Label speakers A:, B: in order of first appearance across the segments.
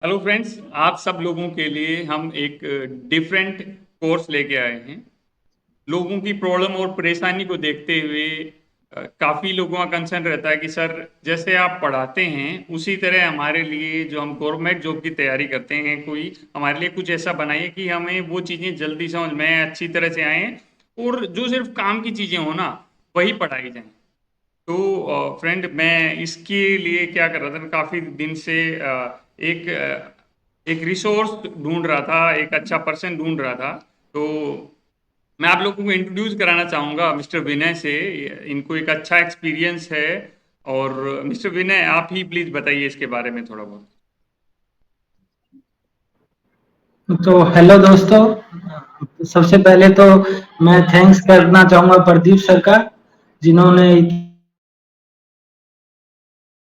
A: Hello friends, आप सब लोगों के लिए हम एक डिफरेंट कोर्स लेके आए हैं। लोगों की प्रॉब्लम और परेशानी को देखते हुए काफ़ी लोगों का कंसर्न रहता है कि सर, जैसे आप पढ़ाते हैं उसी तरह हमारे लिए जो हम गवर्नमेंट जॉब की तैयारी करते हैं, कोई हमारे लिए कुछ ऐसा बनाइए कि हमें वो चीज़ें जल्दी समझ में आए, अच्छी तरह से आएँ और जो सिर्फ काम की चीज़ें हो ना, वही पढ़ाई जाएँ। तो फ्रेंड, मैं इसके लिए क्या कर रहा था, मैं काफ़ी दिन से एक रिसोर्स ढूंढ रहा था, एक अच्छा पर्सन ढूंढ रहा था। तो मैं आप लोगों को इंट्रोड्यूस कराना चाहूँगा मिस्टर विनय से। इनको एक अच्छा एक्सपीरियंस है। और मिस्टर विनय, आप ही प्लीज़ बताइए इसके बारे में थोड़ा बहुत।
B: तो हेलो दोस्तों। सबसे पहले तो मैं थैंक्स करना चाहूंगा प्रदीप सर का, जिन्होंने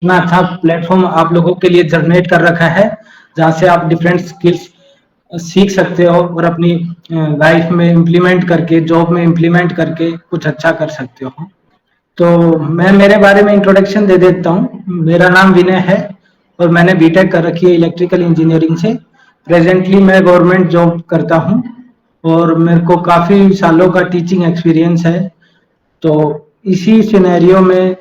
B: इतना अच्छा प्लेटफॉर्म आप लोगों के लिए जनरेट कर रखा है, जहां से आप डिफरेंट स्किल्स सीख सकते हो और अपनी लाइफ में इम्प्लीमेंट करके, जॉब में इम्प्लीमेंट करके कुछ अच्छा कर सकते हो। तो मैं मेरे बारे में इंट्रोडक्शन दे देता हूँ। मेरा नाम विनय है और मैंने बीटेक कर रखी है इलेक्ट्रिकल इंजीनियरिंग से। प्रेजेंटली मैं गवर्नमेंट जॉब करता हूँ और मेरे को काफ़ी सालों का टीचिंग एक्सपीरियंस है। तो इसी सिनेरियो में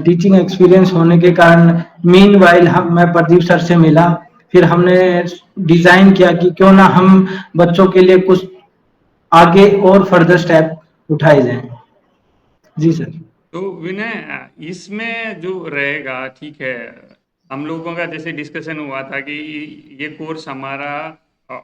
B: टीचिंग एक्सपीरियंस होने के कारण मीन वाइल हम मैं प्रदीप सर से मिला। फिर हमने डिज़ाइन किया कि क्यों ना हम बच्चों के लिए कुछ आगे और फर्दर स्टेप उठाए जाएं। जी सर।
A: तो विनय, इसमें जो रहेगा, ठीक है, हम लोगों का जैसे डिस्कशन हुआ था कि ये कोर्स हमारा अ,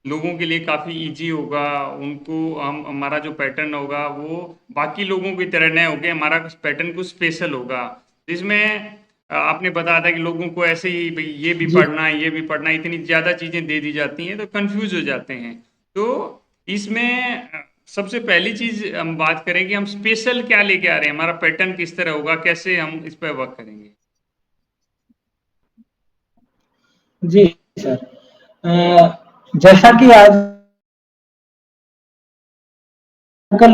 A: लोगों के लिए काफ़ी इजी होगा। उनको हम हमारा जो पैटर्न होगा वो बाकी लोगों की तरह नहीं होगा, हमारा पैटर्न कुछ स्पेशल होगा, जिसमें आपने बताया था कि लोगों को ऐसे ही भाई ये भी
B: जी
A: पढ़ना है, ये भी पढ़ना है, इतनी ज़्यादा चीज़ें दे दी जाती हैं तो कंफ्यूज हो जाते हैं। तो इसमें सबसे पहली चीज हम बात करें कि हम स्पेशल क्या लेके आ रहे हैं, हमारा पैटर्न किस तरह होगा, कैसे हम इस पर वर्क करेंगे।
B: जी सर। जैसा कि आजकल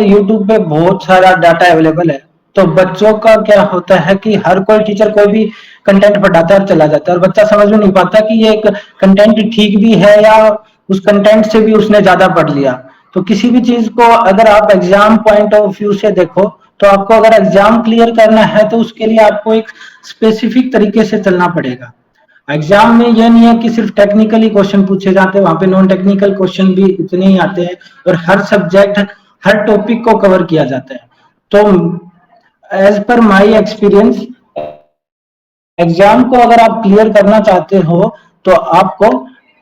B: यूट्यूब पे बहुत सारा डाटा अवेलेबल है, तो बच्चों का क्या होता है कि हर कोई टीचर कोई भी कंटेंट पढ़ाता है और चला जाता है, और बच्चा समझ में नहीं पाता कि ये एक कंटेंट ठीक भी है या उस कंटेंट से भी उसने ज्यादा पढ़ लिया। तो किसी भी चीज को अगर आप एग्जाम पॉइंट ऑफ व्यू से देखो, तो आपको अगर एग्जाम क्लियर करना है तो उसके लिए आपको एक स्पेसिफिक तरीके से चलना पड़ेगा। एग्जाम में यह नहीं है कि सिर्फ टेक्निकली क्वेश्चन पूछे जाते हैं, वहां पे नॉन टेक्निकल क्वेश्चन भी इतने ही आते हैं और हर सब्जेक्ट, हर टॉपिक को कवर किया जाता है। तो as per my experience, exam को अगर आप क्लियर करना चाहते हो तो आपको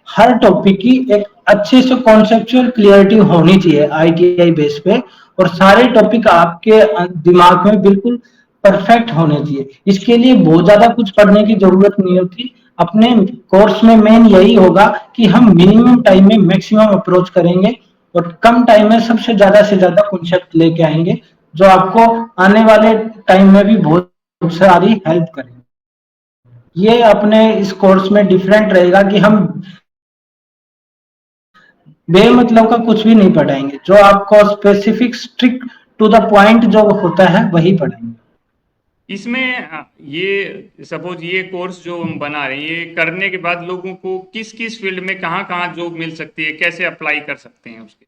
B: हर टॉपिक की एक अच्छे से कॉन्सेप्चुअल क्लियरिटी होनी चाहिए आईटीआई बेस पे, और सारे टॉपिक आपके दिमाग में बिल्कुल परफेक्ट होने चाहिए। इसके लिए बहुत ज्यादा कुछ पढ़ने की जरूरत नहीं होती। अपने कोर्स में मेन यही होगा कि हम मिनिमम टाइम में मैक्सिमम अप्रोच करेंगे और कम टाइम में सबसे ज्यादा से ज्यादा कॉन्सेप्ट लेके आएंगे, जो आपको आने वाले टाइम में भी बहुत सारी हेल्प करेंगे। ये अपने इस कोर्स में डिफरेंट रहेगा कि हम बेमतलब का कुछ भी नहीं पढ़ाएंगे, जो आपको specific strict to the point जो होता है वही पढ़ाएंगे।
A: इसमें ये सपोज ये कोर्स जो हम बना रहे हैं, ये करने के बाद लोगों को किस किस फील्ड में कहाँ कहाँ जॉब मिल सकती है, कैसे अप्लाई कर सकते हैं उसके।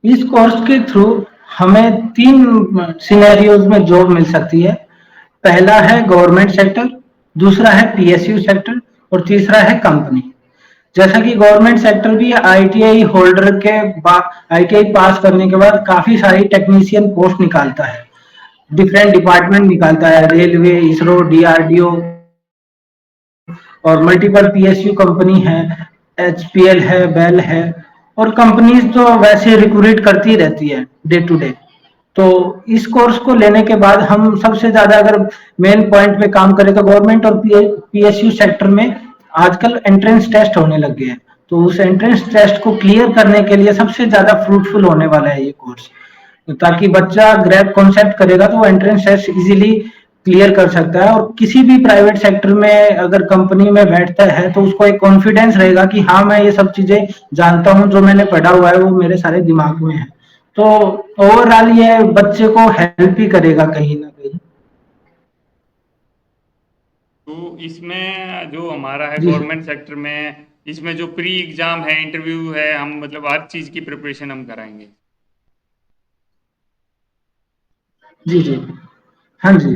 B: इस कोर्स के थ्रू हमें तीन सिनेरियोज में जॉब मिल सकती है। पहला है गवर्नमेंट सेक्टर, दूसरा है पीएसयू सेक्टर और तीसरा है कंपनी। जैसा कि गवर्नमेंट सेक्टर भी आईटीआई होल्डर के आईटीआई पास करने के बाद काफी सारी टेक्नीशियन पोस्ट निकालता है, डिफरेंट डिपार्टमेंट निकालता है, रेलवे, इसरो, डीआरडीओ और मल्टीपल पीएसयू कंपनी है, एचपीएल है, बेल है, और कंपनीज तो वैसे रिक्रूट करती रहती है डे टू डे। तो इस कोर्स को लेने के बाद हम सबसे ज्यादा अगर मेन पॉइंट पे काम करें तो गवर्नमेंट और पीएसयू सेक्टर में आजकल एंट्रेंस टेस्ट होने लग गए हैं। तो उस एंट्रेंस टेस्ट को क्लियर करने के लिए सबसे ज्यादा फ्रूटफुल होने वाला है ये कोर्स, ताकि बच्चा ग्रैब कॉन्सेप्ट करेगा तो वो एंट्रेंस टेस्ट इजीली क्लियर कर सकता है। और किसी भी प्राइवेट सेक्टर में अगर कंपनी में बैठता है तो उसको एक कॉन्फिडेंस रहेगा कि हाँ, मैं ये सब चीजें जानता हूँ, जो मैंने पढ़ा हुआ है वो मेरे सारे दिमाग में है। तो ओवरऑल ये बच्चे को हेल्प ही करेगा कहीं ना कहीं।
A: तो इसमें जो हमारा है
B: जी सर।
A: गवर्नमेंट सेक्टर में, इसमें जो प्री एग्जाम है, इंटरव्यू है, हम मतलब हर चीज की प्रिपरेशन हम कराएंगे।
B: जी जी। हाँ जी।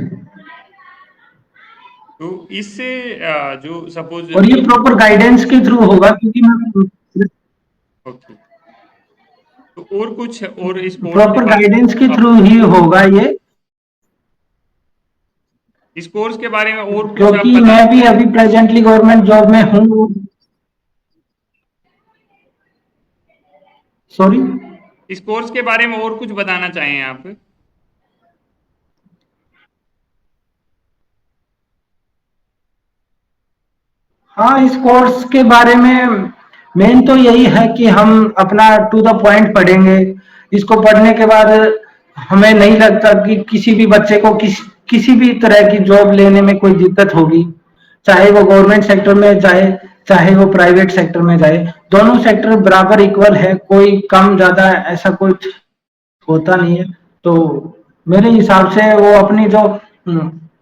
A: तो इससे जो सपोज
B: और ये
A: मतलब।
B: प्रॉपर गाइडेंस के थ्रू होगा, क्योंकि मैं
A: ओके। तो और कुछ और इस कोर्स के
B: प्रॉपर
A: बारे में
B: गाइडेंस के
A: आप,
B: थ्रू ही होगा ये।
A: इस कोर्स के बारे में और कुछ आप
B: क्योंकि
A: बताना
B: मैं भी
A: चाहें?
B: अभी प्रेजेंटली गवर्नमेंट जॉब में हूँ। सॉरी।
A: इस कोर्स के बारे में और कुछ बताना चाहें आप?
B: हाँ, इस कोर्स के बारे में मेन तो यही है कि हम अपना टू द पॉइंट पढ़ेंगे। इसको पढ़ने के बाद हमें नहीं लगता कि किसी भी बच्चे को किसी भी तरह की जॉब लेने में कोई दिक्कत होगी, चाहे वो गवर्नमेंट सेक्टर में जाए, चाहे वो प्राइवेट सेक्टर में जाए। दोनों सेक्टर बराबर इक्वल है, कोई कम ज्यादा ऐसा कुछ होता नहीं है। तो मेरे हिसाब से वो अपनी जो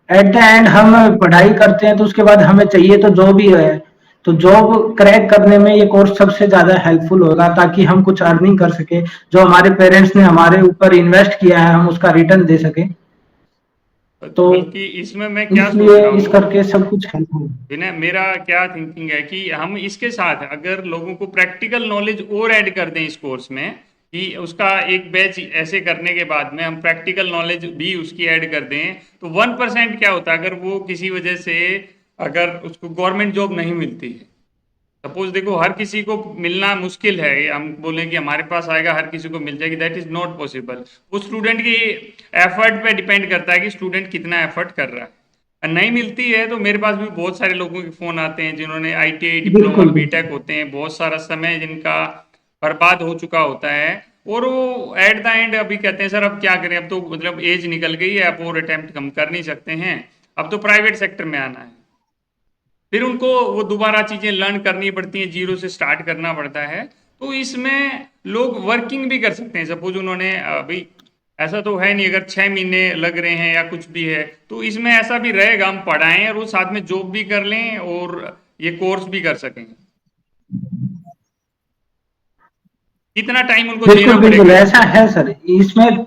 B: एट द एंड हम पढ़ाई करते हैं तो उसके बाद हमें चाहिए तो जॉब ही है। तो जॉब क्रैक करने में ये कोर्स सबसे ज्यादा हेल्पफुल होगा, ताकि हम कुछ अर्निंग कर सके, जो हमारे पेरेंट्स ने हमारे ऊपर इन्वेस्ट किया है हम उसका रिटर्न दे सके। तो
A: बल्कि इसमें मैं क्या सोच
B: इसलिए
A: रहा
B: इस
A: हूँ,
B: करके सब कुछ हेल्पफुल।
A: विनय, मेरा क्या थिंकिंग है कि हम इसके साथ अगर लोगों को प्रैक्टिकल नॉलेज और ऐड कर दें इस कोर्स में, कि उसका एक बैच ऐसे करने के बाद में हम प्रैक्टिकल नॉलेज भी उसकी ऐड कर दें, तो 1% क्या होता है अगर वो किसी वजह से, अगर उसको गवर्नमेंट जॉब नहीं मिलती है, सपोज देखो हर किसी को मिलना मुश्किल है, हम बोलें कि हमारे पास आएगा हर किसी को मिल जाएगी, दैट इज नॉट पॉसिबल। वो स्टूडेंट की एफर्ट पे डिपेंड करता है कि स्टूडेंट कितना एफर्ट कर रहा है। नहीं मिलती है तो मेरे पास भी बहुत सारे लोगों के फोन आते हैं जिन्होंने आईटीआई डिप्लोमा
B: बिल्कुल बिल्कुल।
A: बीटेक होते हैं, बहुत सारा समय जिनका बर्बाद हो चुका होता है, और वो एट द एंड अभी कहते हैं सर अब क्या करें, अब तो मतलब एज निकल गई है, अब और अटेम्प्ट हम कर नहीं सकते हैं, अब तो प्राइवेट सेक्टर में आना है। फिर उनको वो दोबारा चीजें लर्न करनी पड़ती हैं, जीरो से स्टार्ट करना पड़ता है। तो इसमें लोग वर्किंग भी कर सकते हैं, सपोज उन्होंने अभी, ऐसा तो है नहीं अगर 6 महीने लग रहे हैं या कुछ भी है, तो इसमें ऐसा भी रहेगा हम पढ़ाएं और वो साथ में जॉब भी कर लें और ये कोर्स भी कर सकें। कितना टाइम उनको
B: बिल्कुल
A: देना
B: बिल्कुल
A: पड़ेगा
B: ऐसा
A: इसमें?
B: है सर। इसमें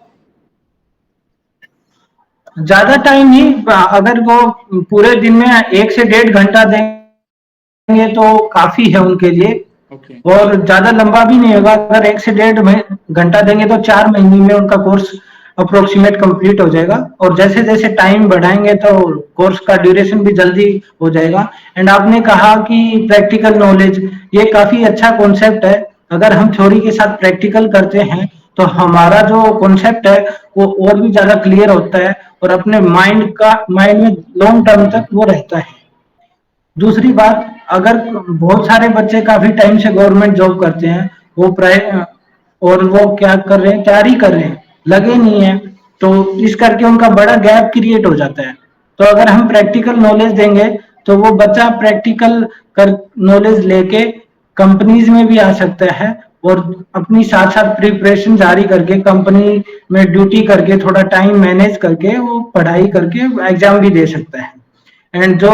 B: ज्यादा टाइम नहीं, अगर वो पूरे दिन में 1 से 1.5 घंटा देंगे तो काफी है उनके लिए।
A: ओके।
B: और ज्यादा लंबा भी नहीं होगा, अगर 1 से 1.5 घंटा देंगे तो 4 महीने में उनका कोर्स अप्रोक्सीमेट कंप्लीट हो जाएगा। और जैसे जैसे टाइम बढ़ाएंगे तो कोर्स का ड्यूरेशन भी जल्दी हो जाएगा। एंड आपने कहा कि प्रैक्टिकल नॉलेज, ये काफी अच्छा कॉन्सेप्ट है। अगर हम थ्योरी के साथ प्रैक्टिकल करते हैं तो हमारा जो कॉन्सेप्ट है वो और भी ज्यादा क्लियर होता है, और अपने माइंड में लॉन्ग टर्म तक वो रहता है। दूसरी बात, अगर बहुत सारे बच्चे काफी टाइम से गवर्नमेंट जॉब करते हैं, वो प्राइ और वो क्या कर रहे हैं, तैयारी कर रहे हैं, लगे नहीं है, तो इस करके उनका बड़ा गैप क्रिएट हो जाता है। तो अगर हम प्रैक्टिकल नॉलेज देंगे तो वो बच्चा प्रैक्टिकल कर नॉलेज लेके कंपनीज में भी आ सकता है, और अपनी साथ साथ प्रिपरेशन जारी करके कंपनी में ड्यूटी करके थोड़ा टाइम मैनेज करके वो पढ़ाई करके एग्जाम भी दे सकता है। एंड जो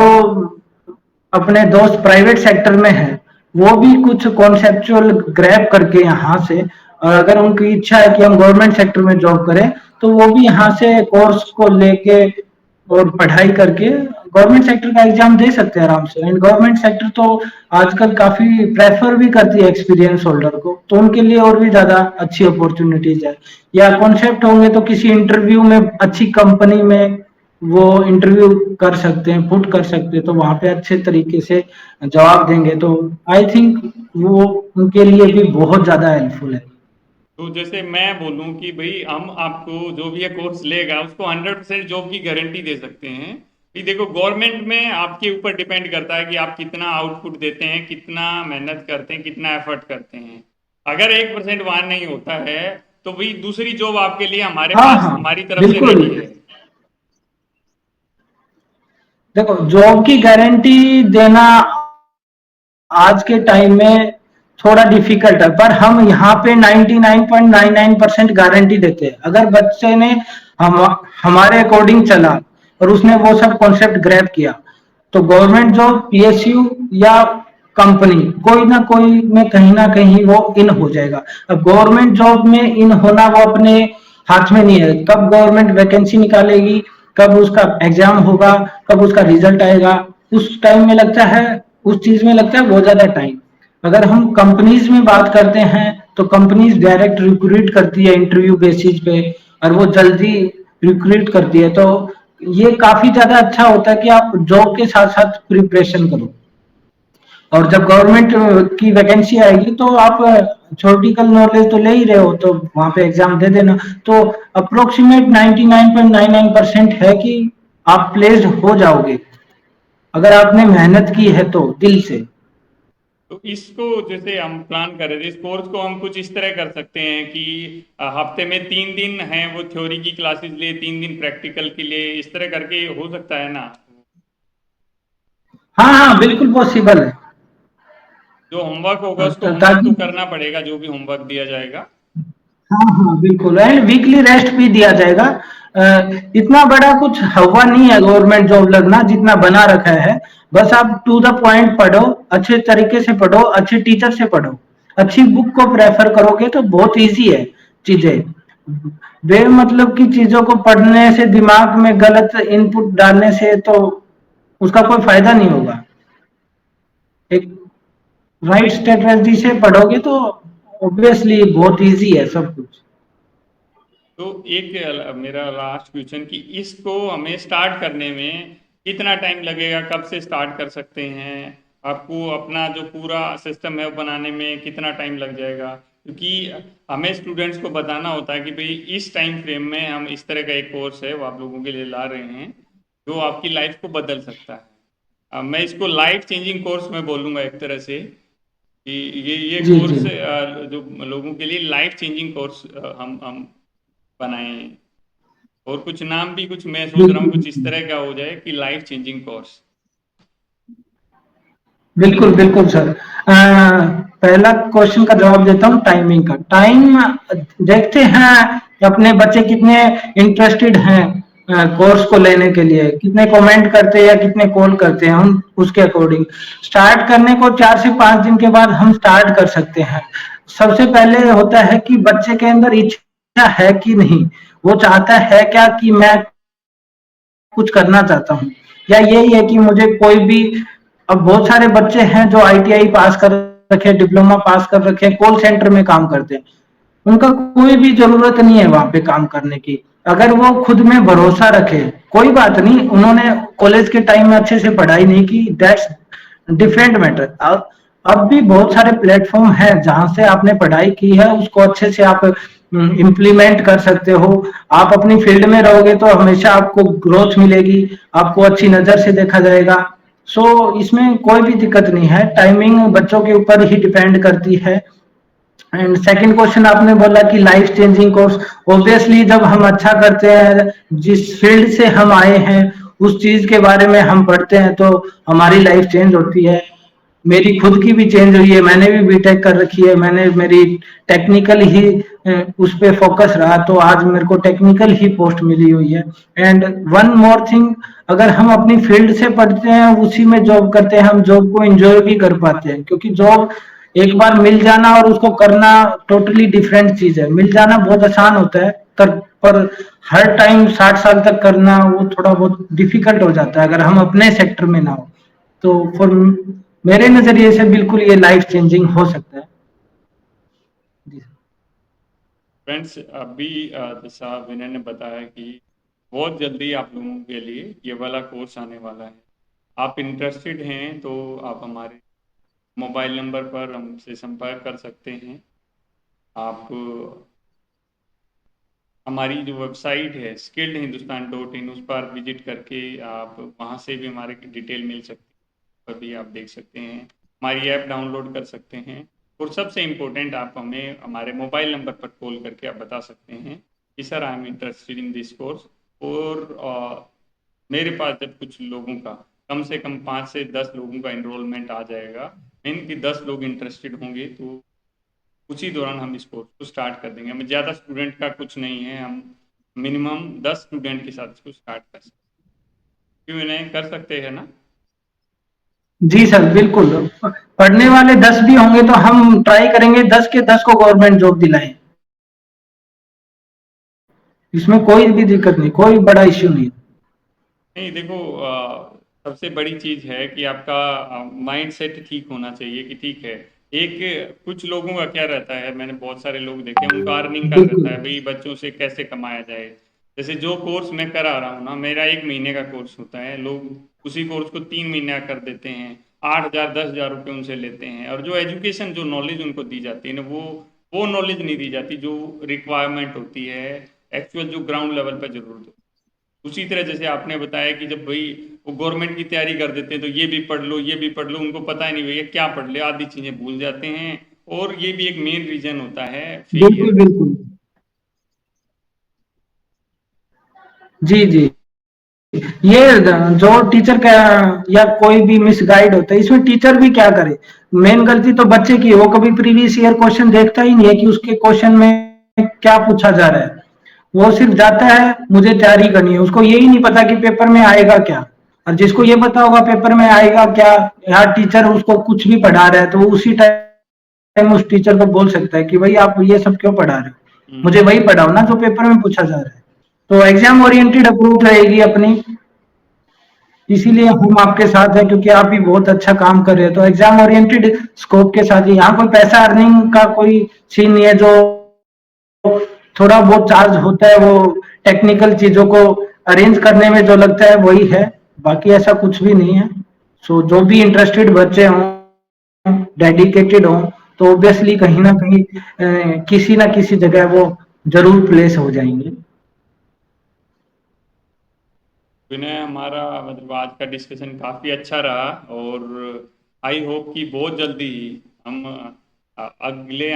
B: अपने दोस्त प्राइवेट सेक्टर में है, वो भी कुछ कॉन्सेप्चुअल ग्रैब करके यहाँ से, और अगर उनकी इच्छा है कि हम गवर्नमेंट सेक्टर में जॉब करें, तो वो भी यहाँ से कोर्स को लेके और पढ़ाई करके गवर्नमेंट सेक्टर का एग्जाम दे सकते हैं आराम से। एंड गवर्नमेंट सेक्टर तो आजकल काफी प्रेफर भी करती है एक्सपीरियंस होल्डर को, तो उनके लिए और भी ज्यादा अच्छी अपॉर्चुनिटीज है। या कॉन्सेप्ट होंगे तो किसी इंटरव्यू में अच्छी कंपनी में वो इंटरव्यू कर सकते हैं, पुट कर सकते हैं, तो वहां पे अच्छे तरीके से जवाब देंगे तो आई थिंक वो उनके लिए भी बहुत ज्यादा हेल्पफुल है।
A: तो जैसे मैं बोलूं कि भाई हम आपको जो भी ये कोर्स लेगा उसको 100% जॉब की गारंटी दे सकते हैं, कि देखो गवर्नमेंट में आपके ऊपर डिपेंड करता है कि आप कितना आउटपुट देते हैं, कितना मेहनत करते हैं, कितना एफर्ट करते हैं। अगर 1% वहां नहीं होता है तो भाई दूसरी जॉब आपके लिए हमारे
B: हाँ
A: पास
B: हाँ
A: हमारी तरफ से
B: बिल्कुल।
A: रेडी है।
B: देखो, जॉब की गारंटी देना आज के टाइम में थोड़ा डिफिकल्ट है, पर हम यहाँ पे 99.99% गारंटी देते हैं। अगर बच्चे ने हम हमारे अकॉर्डिंग चला और उसने वो सब कॉन्सेप्ट ग्रैब किया, तो गवर्नमेंट जॉब, पीएसयू या कंपनी, कोई ना कोई में कहीं ना कहीं वो इन हो जाएगा। अब गवर्नमेंट जॉब में इन होना वो अपने हाथ में नहीं है, कब गवर्नमेंट वैकेंसी निकालेगी, कब उसका एग्जाम होगा, कब उसका रिजल्ट आएगा, उस टाइम में लगता है, उस चीज में लगता है बहुत ज्यादा टाइम। अगर हम कंपनीज में बात करते हैं तो कंपनीज डायरेक्ट रिक्रूट करती है इंटरव्यू बेसिस पे, और वो जल्दी रिक्रूट करती है। तो ये काफी ज्यादा अच्छा होता है कि आप जॉब के साथ साथ प्रिपरेशन करो। और जब गवर्नमेंट की वैकेंसी आएगी तो आप थ्योरेटिकल नॉलेज तो ले ही रहे हो, तो वहां पे एग्जाम दे देना। तो अप्रोक्सीमेट 99.99% है कि आप प्लेस्ड हो जाओगे, अगर आपने मेहनत की है तो दिल से।
A: तो इसको जैसे हम प्लान कर रहे थे, इस कोर्स को हम कुछ इस तरह कर सकते हैं कि हफ्ते में 3 दिन हैं वो थ्योरी की क्लासेस लिए, 3 दिन प्रैक्टिकल के लिए, इस तरह करके हो सकता है ना?
B: हाँ हाँ, बिल्कुल पॉसिबल है।
A: जो होमवर्क होगा उसको होमवर्क
B: ताकि
A: तो करना पड़ेगा, जो भी होमवर्क दिया जाएगा।
B: हाँ हाँ बिल्कुल, एंड वीकली रेस्ट भी दिया जाएगा। इतना बड़ा कुछ हवा नहीं है गवर्नमेंट जॉब लगना जितना बना रखा है। बस आप टू द पॉइंट पढ़ो, अच्छे तरीके से पढ़ो, अच्छे टीचर से पढ़ो, अच्छी बुक को प्रेफर करोगे तो बहुत इजी है चीजें। बेमतलब की चीजों को पढ़ने से, दिमाग में गलत इनपुट डालने से तो उसका कोई फायदा नहीं होगा। एक राइट स्ट्रेटजी से पढ़ोगे तो ऑब्वियसली बहुत इजी है सब कुछ।
A: तो एक मेरा लास्ट क्वेश्चन कि इसको हमें स्टार्ट करने में कितना टाइम लगेगा, कब से स्टार्ट कर सकते हैं? आपको अपना जो पूरा सिस्टम है वो बनाने में कितना टाइम लग जाएगा? क्योंकि हमें स्टूडेंट्स को बताना होता है कि भाई इस टाइम फ्रेम में हम इस तरह का एक कोर्स है वो आप लोगों के लिए ला रहे हैं जो आपकी लाइफ को बदल सकता है। मैं इसको लाइफ चेंजिंग कोर्स में बोलूँगा एक तरह से, कि ये
B: जी जी
A: कोर्स जो लोगों के लिए लाइफ चेंजिंग कोर्स हम बनाए। और कुछ नाम भी कुछ मैं सोच रहा हूँ
B: बिल्कुल
A: कुछ इस
B: बिल्कुल।
A: तरह का हो जाए कि लाइफ चेंजिंग कोर्स।
B: बिल्कुल बिल्कुल सर। पहला क्वेश्चन का जवाब देता हूँ, टाइमिंग का। टाइम देखते हैं अपने बच्चे कितने इंटरेस्टेड हैं कोर्स को लेने के लिए, कितने कमेंट करते हैं या कितने कॉल करते हैं, हम उसके अकॉर्डिंग स्टार्ट करने को 4 से 5 दिन के बाद हम स्टार्ट कर सकते हैं। सबसे पहले होता है कि बच्चे के अंदर इच्छा है कि नहीं, वो चाहता है क्या कि मैं कुछ करना चाहता हूँ, या यही है कि मुझे कोई भी। अब बहुत सारे बच्चे हैं जो आईटीआई पास कर रखे, डिप्लोमा पास कर रखे, कॉल सेंटर में काम करते हैं, उनका कोई भी जरूरत नहीं है वहां पे काम करने की। अगर वो खुद में भरोसा रखे, कोई बात नहीं, उन्होंने कॉलेज के टाइम में अच्छे से पढ़ाई नहीं की, दैट्स डिफरेंट मैटर। अब भी बहुत सारे प्लेटफॉर्म हैं जहां से आपने पढ़ाई की है उसको अच्छे से आप इम्प्लीमेंट कर सकते हो। आप अपनी फील्ड में रहोगे तो हमेशा आपको ग्रोथ मिलेगी, आपको अच्छी नजर से देखा जाएगा। सो इसमें कोई भी दिक्कत नहीं है, टाइमिंग बच्चों के ऊपर ही डिपेंड करती है। एंड सेकंड क्वेश्चन आपने बोला कि लाइफ चेंजिंग कोर्स, ऑब्वियसली जब हम अच्छा करते हैं, जिस फील्ड से हम आए हैं उस चीज के बारे में हम पढ़ते हैं तो हमारी लाइफ चेंज होती है। मेरी खुद की भी चेंज हुई है, मैंने भी बीटेक कर रखी है, मैंने मेरी टेक्निकल ही उस पे फोकस रहा तो आज मेरे को टेक्निकल ही पोस्ट मिली हुई है। एंड वन मोर थिंग, अगर हम अपनी फील्ड से पढ़ते हैं उसी में जॉब करते हैं, हम जॉब को एंजॉय भी कर पाते हैं, क्योंकि जॉब एक बार मिल जाना और उसको करना टोटली डिफरेंट चीज है। मिल जाना बहुत आसान होता है, पर हर टाइम 60 साल तक करना वो थोड़ा बहुत डिफिकल्ट हो जाता है अगर हम अपने सेक्टर में ना हो। तो फॉर मेरे नजरिए से बिल्कुल ये लाइफ चेंजिंग हो सकता है। जी
A: फ्रेंड्स, अभी जैसा विनय ने बताया कि बहुत जल्दी आप लोगों के लिए ये वाला कोर्स आने वाला है। आप इंटरेस्टेड हैं तो आप हमारे मोबाइल नंबर पर हमसे संपर्क कर सकते हैं। आप हमारी जो वेबसाइट है skilledhindustan.in, उस पर विजिट करके आप वहाँ से भी हमारे डिटेल मिल सकती है, पर भी आप देख सकते हैं, हमारी ऐप डाउनलोड कर सकते हैं। और सबसे इम्पोर्टेंट, आप हमें हमारे मोबाइल नंबर पर कॉल करके आप बता सकते हैं कि sir I am interested in this course. और मेरे पास जब कुछ लोगों का, कम से कम 5 से 10 लोगों का इनरोलमेंट आ जाएगा, मीन कि 10 लोग इंटरेस्टेड होंगे, तो उसी दौरान हम इस कोर्स को स्टार्ट कर देंगे। हमें ज़्यादा स्टूडेंट का कुछ नहीं है, हम मिनिमम 10 स्टूडेंट के साथ इसको स्टार्ट कर सकते हैं। क्यों नहीं कर सकते हैं ना?
B: जी सर, बिल्कुल। पढ़ने वाले 10 भी होंगे तो हम ट्राई करेंगे 10 के 10 को गवर्नमेंट जॉब दिलाएं। इसमें कोई भी दिक्कत नहीं, कोई बड़ा इश्यू नहीं।
A: नहीं देखो, सबसे बड़ी चीज़ है कि आपका माइंड सेट ठीक होना चाहिए कि ठीक है। एक कुछ लोगों का क्या रहता है, मैंने बहुत सारे लोग देखे हैं, उनका अर्निंग का रहता
B: बिल्कुल।
A: है भाई बच्चों से कैसे कमाया जाए। जैसे जो कोर्स मैं करा रहा हूँ ना, मेरा 1 महीने का कोर्स होता है, लोग उसी कोर्स को 3 महीने का कर देते हैं, 8,000 10,000 रुपये उनसे लेते हैं। और जो एजुकेशन जो नॉलेज उनको दी जाती है ना, वो नॉलेज नहीं दी जाती जो रिक्वायरमेंट होती है, एक्चुअल जो ग्राउंड लेवल पर जरूरत होती है। उसी तरह जैसे आपने बताया कि जब भाई वो गवर्नमेंट की तैयारी कर देते हैं तो ये भी पढ़ लो, ये भी पढ़ लो, उनको पता ही नहीं भैया क्या पढ़ ले, आधी चीजें भूल जाते हैं। और ये भी एक मेन रीजन होता है फेलियर
B: बिल्कुल,
A: का।
B: बिल्कुल। जी, जी। ये जो टीचर का या कोई भी मिसगाइड होता है, इसमें टीचर भी क्या करे? मेन गलती तो बच्चे की है, वो कभी प्रीवियस ईयर क्वेश्चन देखता ही नहीं है कि उसके क्वेश्चन में क्या पूछा जा रहा है। वो सिर्फ जाता है, मुझे तैयारी करनी है, उसको यही नहीं पता कि पेपर में आएगा क्या। और जिसको ये पता होगा पेपर में आएगा क्या, यार टीचर उसको कुछ भी पढ़ा रहा है, तो वो उसी टाइम उस टीचर को बोल सकता है कि भाई आप ये सब क्यों पढ़ा रहे हो, मुझे
A: हम्म।
B: वही पढ़ाओ ना जो पेपर में पूछा जा रहा है। तो एग्जाम ओरिएंटेड अप्रोच रहेगी अपनी। इसीलिए हम आपके साथ हैं, क्योंकि आप भी बहुत अच्छा काम कर रहे हैं, तो एग्जाम ओरिएंटेड स्कोप के साथ ही यहाँ कोई पैसा अर्निंग का कोई सीन नहीं है। जो थोड़ा बहुत चार्ज होता है वो टेक्निकल चीजों को अरेंज करने में जो लगता है वही है, बाकी ऐसा कुछ भी नहीं है। सो जो भी इंटरेस्टेड बच्चे हों, डेडिकेटेड हों, तो ऑब्वियसली कहीं ना कहीं किसी ना किसी जगह वो जरूर प्लेस हो जाएंगे।
A: विनय, हमारा मतलब आज का डिस्कशन काफ़ी अच्छा रहा। और आई होप कि बहुत जल्दी ही हम अगले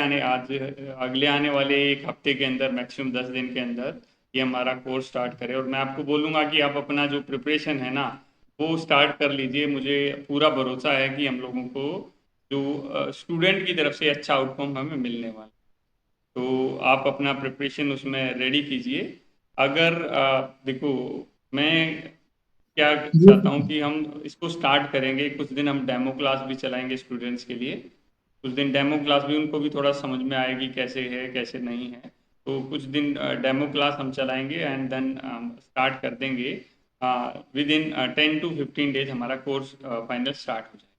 A: आने वाले 1 हफ्ते के अंदर, मैक्सिमम 10 दिन के अंदर ये हमारा कोर्स स्टार्ट करें। और मैं आपको बोलूँगा कि आप अपना जो प्रिपरेशन है ना वो स्टार्ट कर लीजिए। मुझे पूरा भरोसा है कि हम लोगों को जो स्टूडेंट की तरफ से अच्छा आउटकम हमें मिलने वाला है। तो आप अपना प्रिपरेशन उसमें रेडी कीजिए। अगर देखो, मैं क्या
B: जी
A: चाहता हूँ कि हम इसको स्टार्ट करेंगे, कुछ दिन हम डेमो क्लास भी चलाएंगे स्टूडेंट्स के लिए। कुछ दिन डेमो क्लास भी उनको भी थोड़ा समझ में आएगी कैसे है कैसे नहीं है। तो कुछ दिन डेमो क्लास हम चलाएंगे एंड देन स्टार्ट कर देंगे। विद इन 10 to 15 डेज हमारा कोर्स फाइनल स्टार्ट हो जाएगा।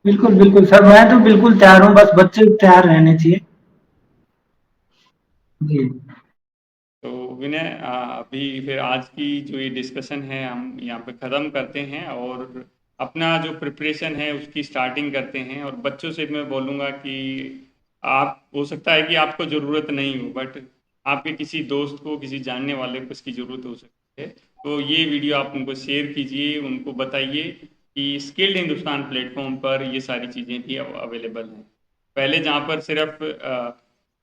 B: बिल्कुल, बिल्कुल सर, मैं तो बिल्कुल तैयार हूँ, बस बच्चे तैयार रहने चाहिए। जी।
A: तो विनय, अभी फिर आज की जो ये डिस्कशन है हम यहाँ पे ख़त्म करते हैं और अपना जो प्रिपरेशन है उसकी स्टार्टिंग करते हैं। और बच्चों से मैं बोलूँगा कि आप, हो सकता है कि आपको ज़रूरत नहीं हो, बट आपके किसी दोस्त को, किसी जानने वाले को इसकी ज़रूरत हो सकती है। तो ये वीडियो आप उनको शेयर कीजिए, उनको बताइए कि स्किल्ड हिंदुस्तान प्लेटफॉर्म पर ये सारी चीज़ें भी अवेलेबल हैं। पहले जहाँ पर सिर्फ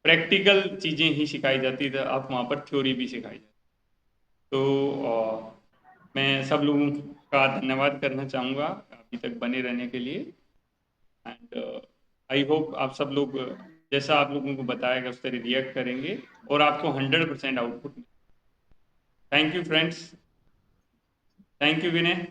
A: प्रैक्टिकल चीज़ें ही सिखाई जाती थी, अब वहाँ पर थ्योरी भी सिखाई जाती। तो मैं सब लोगों का धन्यवाद करना चाहूँगा अभी तक बने रहने के लिए। एंड आई होप आप सब लोग जैसा आप लोगों को बताया गया उस तरह रिएक्ट करेंगे और आपको 100% output. Thank you friends. Thank you Vinay.